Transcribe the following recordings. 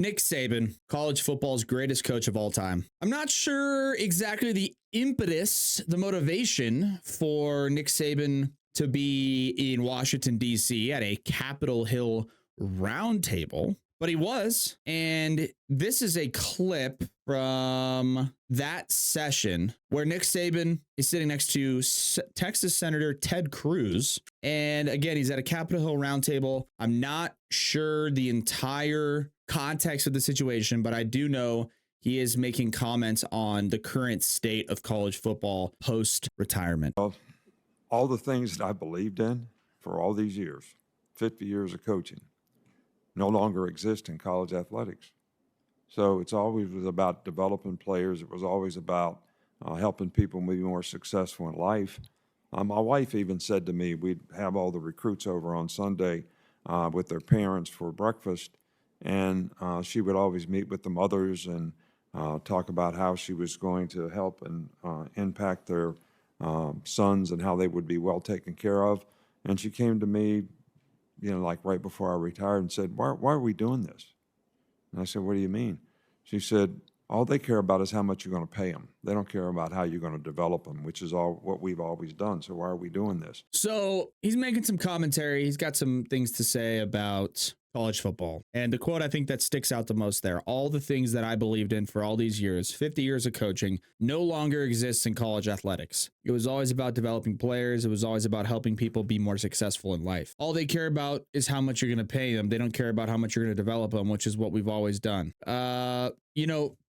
Nick Saban, college football's greatest coach of all time. I'm not sure exactly the impetus, the motivation for Nick Saban to be in Washington, D.C. at a Capitol Hill roundtable, but he was. And this is a clip from that session where Nick Saban is sitting next to Texas Senator Ted Cruz. And again, he's at a Capitol Hill roundtable. I'm not sure the entire context of the situation, but I do know he is making comments on the current state of college football post-retirement. All the things that I believed in for all these years, 50 years of coaching, no longer exist in college athletics. So it's always was about developing players. It was always about helping people be more successful in life. My wife even said to me, we'd have all the recruits over on Sunday with their parents for breakfast, and she would always meet with the mothers and talk about how she was going to help and impact their sons and how they would be well taken care of. And she came to me, like right before I retired and said, why are we doing this? And I said, what do you mean? She said, all they care about is how much you're going to pay them. They don't care about how you're going to develop them, which is all what we've always done. So why are we doing this? So he's making some commentary. He's got some things to say about college football. And the quote I think that sticks out the most there, all the things that I believed in for all these years, 50 years of coaching, no longer exists in college athletics. It was always about developing players. It was always about helping people be more successful in life. All they care about is how much you're going to pay them. They don't care about how much you're going to develop them, which is what we've always done.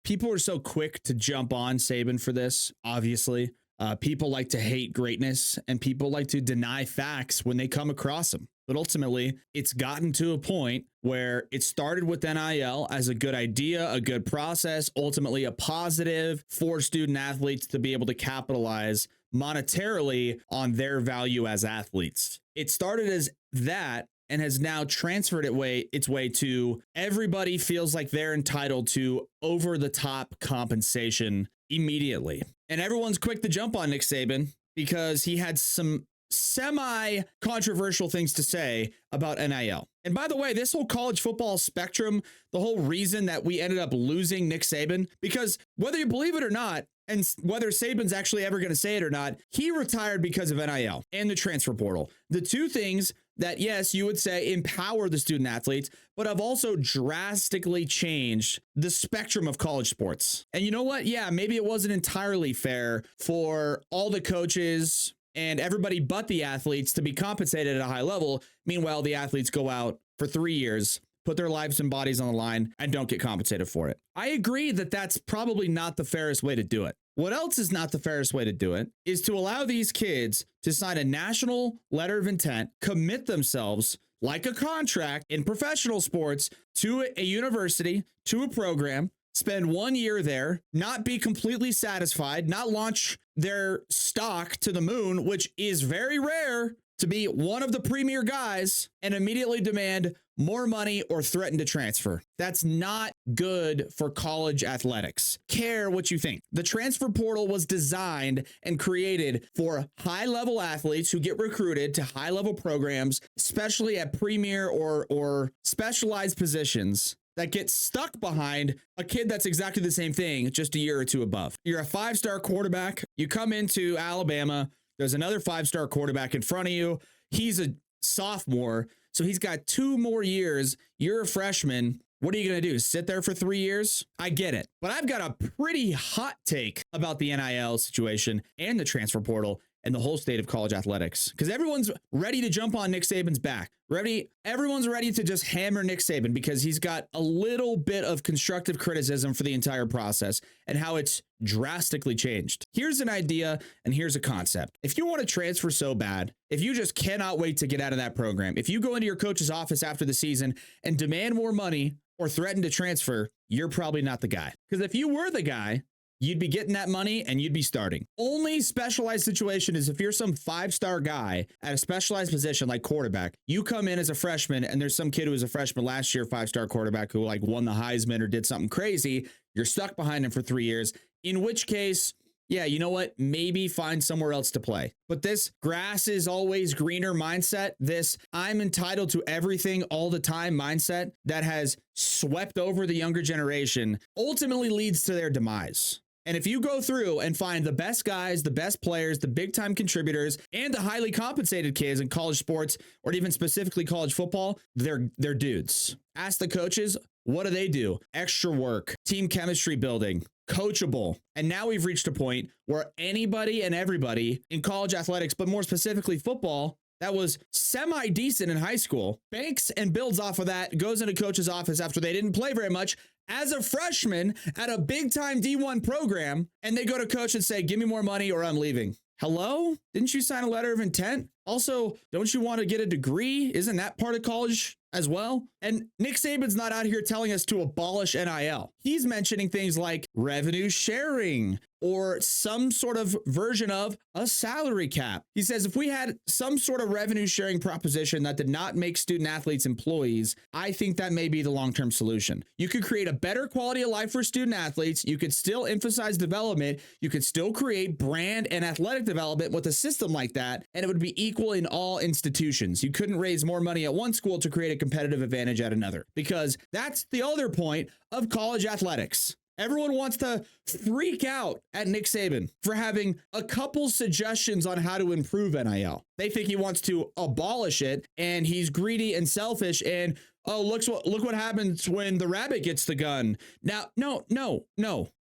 People are so quick to jump on Saban for this, obviously. People like to hate greatness, and people like to deny facts when they come across them. But ultimately, it's gotten to a point where it started with NIL as a good idea, a good process, ultimately a positive for student athletes to be able to capitalize monetarily on their value as athletes. It started as that and has now transferred its way to everybody feels like they're entitled to over-the-top compensation immediately. And everyone's quick to jump on Nick Saban because he had some semi-controversial things to say about NIL. And by the way, this whole college football spectrum, the whole reason that we ended up losing Nick Saban, because whether you believe it or not, and whether Saban's actually ever going to say it or not, he retired because of NIL and the transfer portal. The two things that, yes, you would say empower the student athletes, but have also drastically changed the spectrum of college sports. And you know what? Yeah, maybe it wasn't entirely fair for all the coaches and everybody but the athletes to be compensated at a high level. Meanwhile, the athletes go out for 3 years, put their lives and bodies on the line, and don't get compensated for it. I agree that that's probably not the fairest way to do it. What else is not the fairest way to do it is to allow these kids to sign a national letter of intent, commit themselves like a contract in professional sports to a university, to a program, spend 1 year there, not be completely satisfied, not launch their stock to the moon, which is very rare, to be one of the premier guys, and immediately demand more money or threaten to transfer. That's not good for college athletics. Care what you think. The transfer portal was designed and created for high-level athletes who get recruited to high-level programs, especially at premier or specialized positions, that gets stuck behind a kid that's exactly the same thing, just a year or two above. You're a five-star quarterback. You come into Alabama. There's another five-star quarterback in front of you. He's a sophomore, so he's got 2 more years. You're a freshman. What are you going to do? Sit there for 3 years? I get it. But I've got a pretty hot take about the NIL situation and the transfer portal and the whole state of college athletics, because everyone's ready to jump on Nick Saban's back. Everyone's ready to just hammer Nick Saban because he's got a little bit of constructive criticism for the entire process and how it's drastically changed. Here's an idea and here's a concept. If you want to transfer so bad, if you just cannot wait to get out of that program, if you go into your coach's office after the season and demand more money or threaten to transfer, you're probably not the guy. Because if you were the guy, you'd be getting that money and you'd be starting. Only specialized situation is if you're some 5-star guy at a specialized position like quarterback, you come in as a freshman and there's some kid who was a freshman last year, 5-star quarterback who won the Heisman or did something crazy. You're stuck behind him for 3 years, in which case yeah, you know what? Maybe find somewhere else to play. But this grass is always greener mindset, this I'm entitled to everything all the time mindset that has swept over the younger generation ultimately leads to their demise. And if you go through and find the best guys, the best players, the big time contributors, and the highly compensated kids in college sports, or even specifically college football, they're dudes. Ask the coaches, what do? Extra work, team chemistry building, coachable. And now we've reached a point where anybody and everybody in college athletics, but more specifically football, that was semi-decent in high school, banks and builds off of that, goes into coach's office after they didn't play very much as a freshman at a big-time D1 program, and they go to coach and say, give me more money or I'm leaving. Hello? Didn't you sign a letter of intent? Also, don't you want to get a degree? Isn't that part of college as well? And Nick Saban's not out here telling us to abolish NIL. He's mentioning things like revenue sharing or some sort of version of a salary cap. He says if we had some sort of revenue sharing proposition that did not make student athletes employees, I think that may be the long-term solution. You could create a better quality of life for student athletes. You could still emphasize development. You could still create brand and athletic development with a system like that, and it would be equal in all institutions. You couldn't raise more money at one school to create a competitive advantage at another, because that's the other point of college athletics. Everyone wants to freak out at Nick Saban for having a couple suggestions on how to improve NIL. They think he wants to abolish it and he's greedy and selfish and, oh, look what happens when the rabbit gets the gun. Now, no.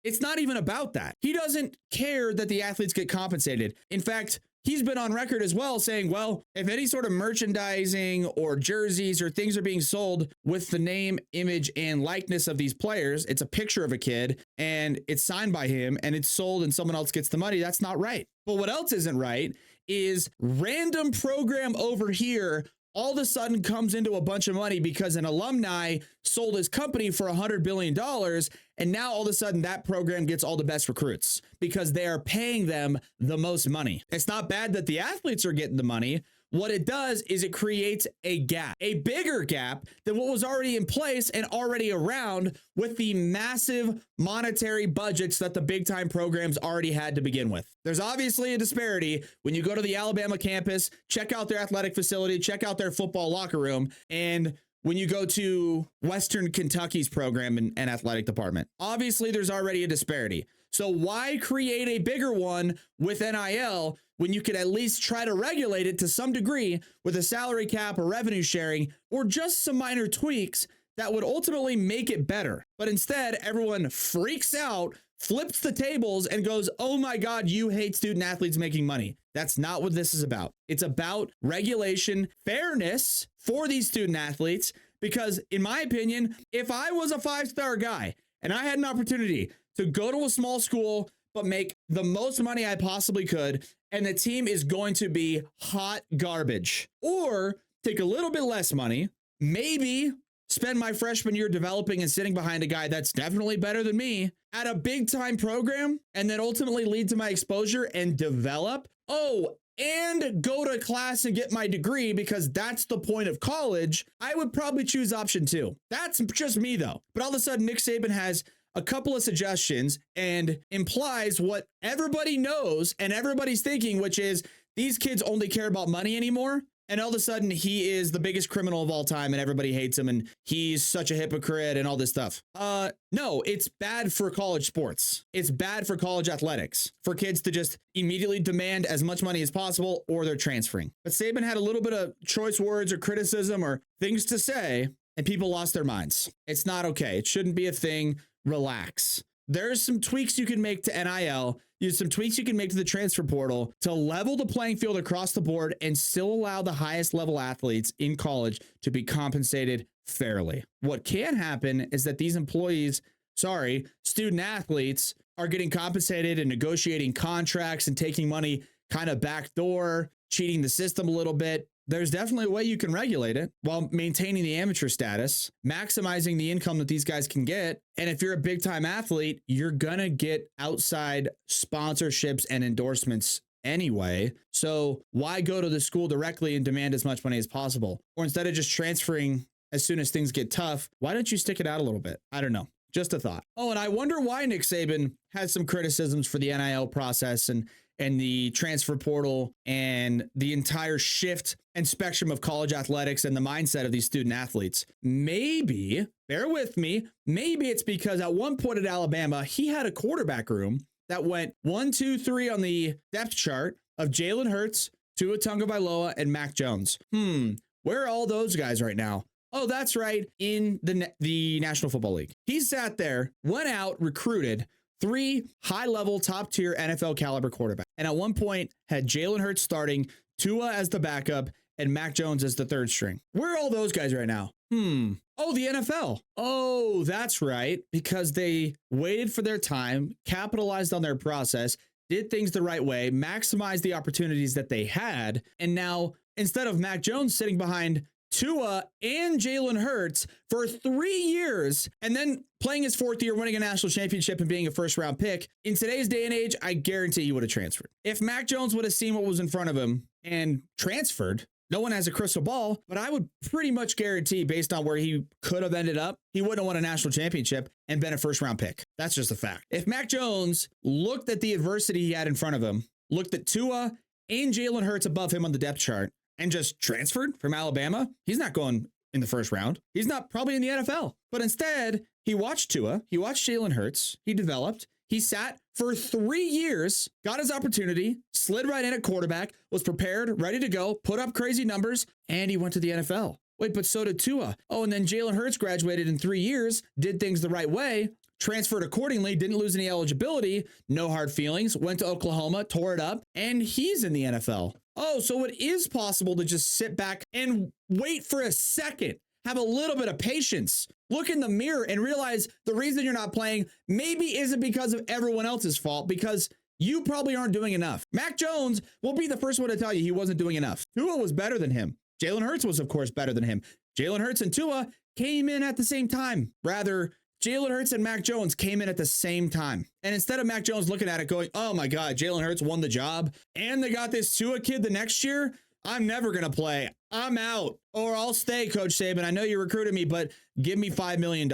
It's not even about that. He doesn't care that the athletes get compensated. In fact, he's been on record as well saying, well, if any sort of merchandising or jerseys or things are being sold with the name, image, and likeness of these players, it's a picture of a kid and it's signed by him and it's sold and someone else gets the money, that's not right. But what else isn't right is random program over here all of a sudden comes into a bunch of money because an alumni sold his company for $100 billion. And now all of a sudden that program gets all the best recruits because they are paying them the most money. It's not bad that the athletes are getting the money. What it does is it creates a gap, a bigger gap than what was already in place and already around with the massive monetary budgets that the big time programs already had to begin with. There's obviously a disparity when you go to the Alabama campus, check out their athletic facility, check out their football locker room, and when you go to Western Kentucky's program and athletic department. Obviously, there's already a disparity. So why create a bigger one with NIL when you could at least try to regulate it to some degree with a salary cap or revenue sharing or just some minor tweaks that would ultimately make it better? But instead, everyone freaks out, flips the tables and goes, oh my God, you hate student athletes making money. That's not what this is about. It's about regulation, fairness for these student athletes, because in my opinion, if I was a 5-star guy and I had an opportunity to go to a small school, but make the most money I possibly could, and the team is going to be hot garbage, or take a little bit less money, maybe spend my freshman year developing and sitting behind a guy that's definitely better than me at a big time program, and then ultimately lead to my exposure and develop. Oh, and go to class and get my degree because that's the point of college, I would probably choose option 2. That's just me though. But all of a sudden, Nick Saban has a couple of suggestions and implies what everybody knows and everybody's thinking, which is these kids only care about money anymore. And all of a sudden he is the biggest criminal of all time and everybody hates him and he's such a hypocrite and all this stuff. No, it's bad for college sports. It's bad for college athletics for kids to just immediately demand as much money as possible or they're transferring. But Saban had a little bit of choice words or criticism or things to say and people lost their minds. It's not okay. It shouldn't be a thing. Relax. There's some tweaks you can make to NIL. There's some tweaks you can make to the transfer portal to level the playing field across the board and still allow the highest level athletes in college to be compensated fairly. What can happen is that these student athletes are getting compensated and negotiating contracts and taking money kind of backdoor, cheating the system a little bit. There's definitely a way you can regulate it while maintaining the amateur status, maximizing the income that these guys can get. And if you're a big time athlete, you're going to get outside sponsorships and endorsements anyway. So why go to the school directly and demand as much money as possible? Or instead of just transferring as soon as things get tough, why don't you stick it out a little bit? I don't know. Just a thought. Oh, and I wonder why Nick Saban has some criticisms for the NIL process and the transfer portal and the entire shift and spectrum of college athletics and the mindset of these student athletes. Maybe, bear with me, maybe it's because at one point at Alabama, he had a quarterback room that went 1, 2, 3 on the depth chart of Jalen Hurts, Tua Tagovailoa, and Mac Jones. Where are all those guys right now? Oh, that's right, in the National Football League. He sat there, went out, recruited 3 high-level, top-tier NFL caliber quarterbacks. And at one point had Jalen Hurts starting, Tua as the backup, and Mac Jones as the third string. Where are all those guys right now? Oh, the NFL. Oh, that's right. Because they waited for their time, capitalized on their process, did things the right way, maximized the opportunities that they had. And now, instead of Mac Jones sitting behind Tua and Jalen Hurts for 3 years and then playing his 4th year, winning a national championship and being a first-round pick, in today's day and age, I guarantee he would have transferred. If Mac Jones would have seen what was in front of him and transferred, no one has a crystal ball, but I would pretty much guarantee, based on where he could have ended up, he wouldn't have won a national championship and been a first-round pick. That's just a fact. If Mac Jones looked at the adversity he had in front of him, looked at Tua and Jalen Hurts above him on the depth chart, and just transferred from Alabama, he's not going in the first round. He's not probably in the NFL. But instead, he watched Tua, he watched Jalen Hurts, he developed, he sat for 3 years, got his opportunity, slid right in at quarterback, was prepared, ready to go, put up crazy numbers, and he went to the NFL. Wait, but so did Tua. Oh, and then Jalen Hurts graduated in 3 years, did things the right way, transferred accordingly, didn't lose any eligibility, no hard feelings, went to Oklahoma, tore it up, and he's in the NFL. Oh, so it is possible to just sit back and wait for a second, have a little bit of patience, look in the mirror and realize the reason you're not playing maybe isn't because of everyone else's fault, because you probably aren't doing enough. Mac Jones will be the first one to tell you he wasn't doing enough. Tua was better than him. Jalen Hurts was, of course, better than him. Jalen Hurts and Tua came in at the same time. Rather, Jalen Hurts and Mac Jones came in at the same time. And instead of Mac Jones looking at it going, oh my God, Jalen Hurts won the job and they got this Tua kid the next year, I'm never going to play. I'm out. Or I'll stay, Coach Saban. I know you recruited me, but give me $5 million.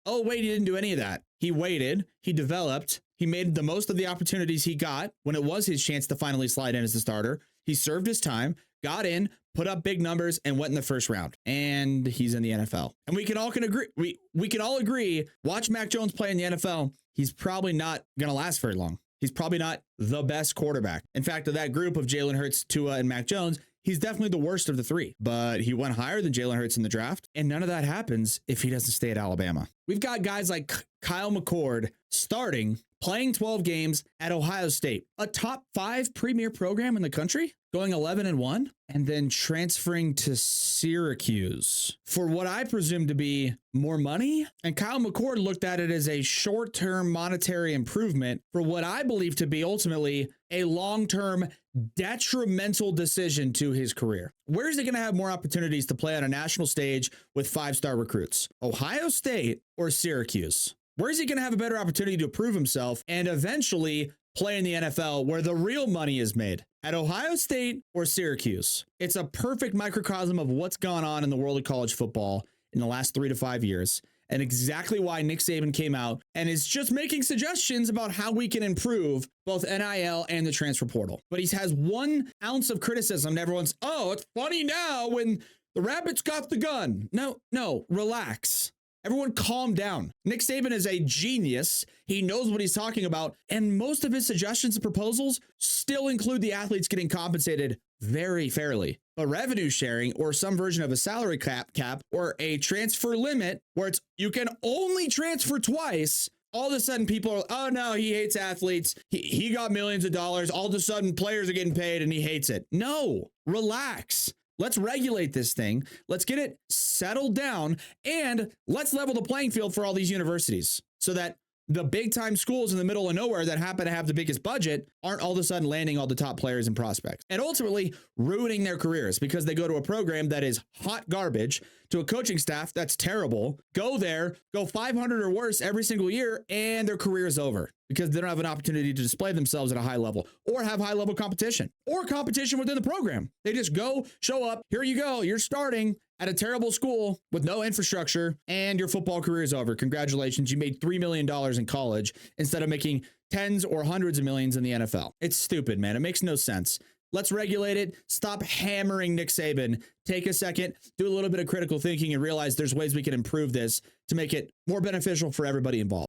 Oh, wait, he didn't do any of that. He waited. He developed. He made the most of the opportunities he got when it was his chance to finally slide in as the starter. He served his time, got in, put up big numbers, and went in the first round. And he's in the NFL. And we can all agree. We can all agree. Watch Mac Jones play in the NFL. He's probably not going to last very long. He's probably not the best quarterback. In fact, of that group of Jalen Hurts, Tua, and Mac Jones, he's definitely the worst of the 3. But he went higher than Jalen Hurts in the draft. And none of that happens if he doesn't stay at Alabama. We've got guys like Kyle McCord starting, playing 12 games at Ohio State, a top 5 premier program in the country, going 11-1, and then transferring to Syracuse for what I presume to be more money. And Kyle McCord looked at it as a short-term monetary improvement for what I believe to be ultimately a long-term detrimental decision to his career. Where is he going to have more opportunities to play on a national stage with 5-star recruits? Ohio State or Syracuse? Where is he going to have a better opportunity to prove himself and eventually play in the NFL where the real money is made? At Ohio State or Syracuse? It's a perfect microcosm of what's gone on in the world of college football in the last 3 to 5 years, and exactly why Nick Saban came out and is just making suggestions about how we can improve both NIL and the transfer portal. But he has 1 ounce of criticism and everyone's, oh, it's funny now when the Rabbits got the gun. No, relax. Everyone calm down. Nick Saban is a genius. He knows what he's talking about. And most of his suggestions and proposals still include the athletes getting compensated very fairly. But revenue sharing or some version of a salary cap or a transfer limit where it's you can only transfer twice. All of a sudden people are, oh no, he hates athletes. He got millions of dollars. All of a sudden players are getting paid and he hates it. No, relax. Let's regulate this thing. Let's get it settled down and let's level the playing field for all these universities so that the big time schools in the middle of nowhere that happen to have the biggest budget aren't all of a sudden landing all the top players and prospects and ultimately ruining their careers because they go to a program that is hot garbage, to a coaching staff that's terrible, go there, go 500 or worse every single year, and their career is over because they don't have an opportunity to display themselves at a high level or have high level competition or competition within the program. They just go, show up, here you go, you're starting at a terrible school with no infrastructure, and your football career is over. Congratulations. You made $3 million in college instead of making tens or hundreds of millions in the NFL. It's stupid, man. It makes no sense. Let's regulate it. Stop hammering Nick Saban. Take a second, do a little bit of critical thinking, and realize there's ways we can improve this to make it more beneficial for everybody involved.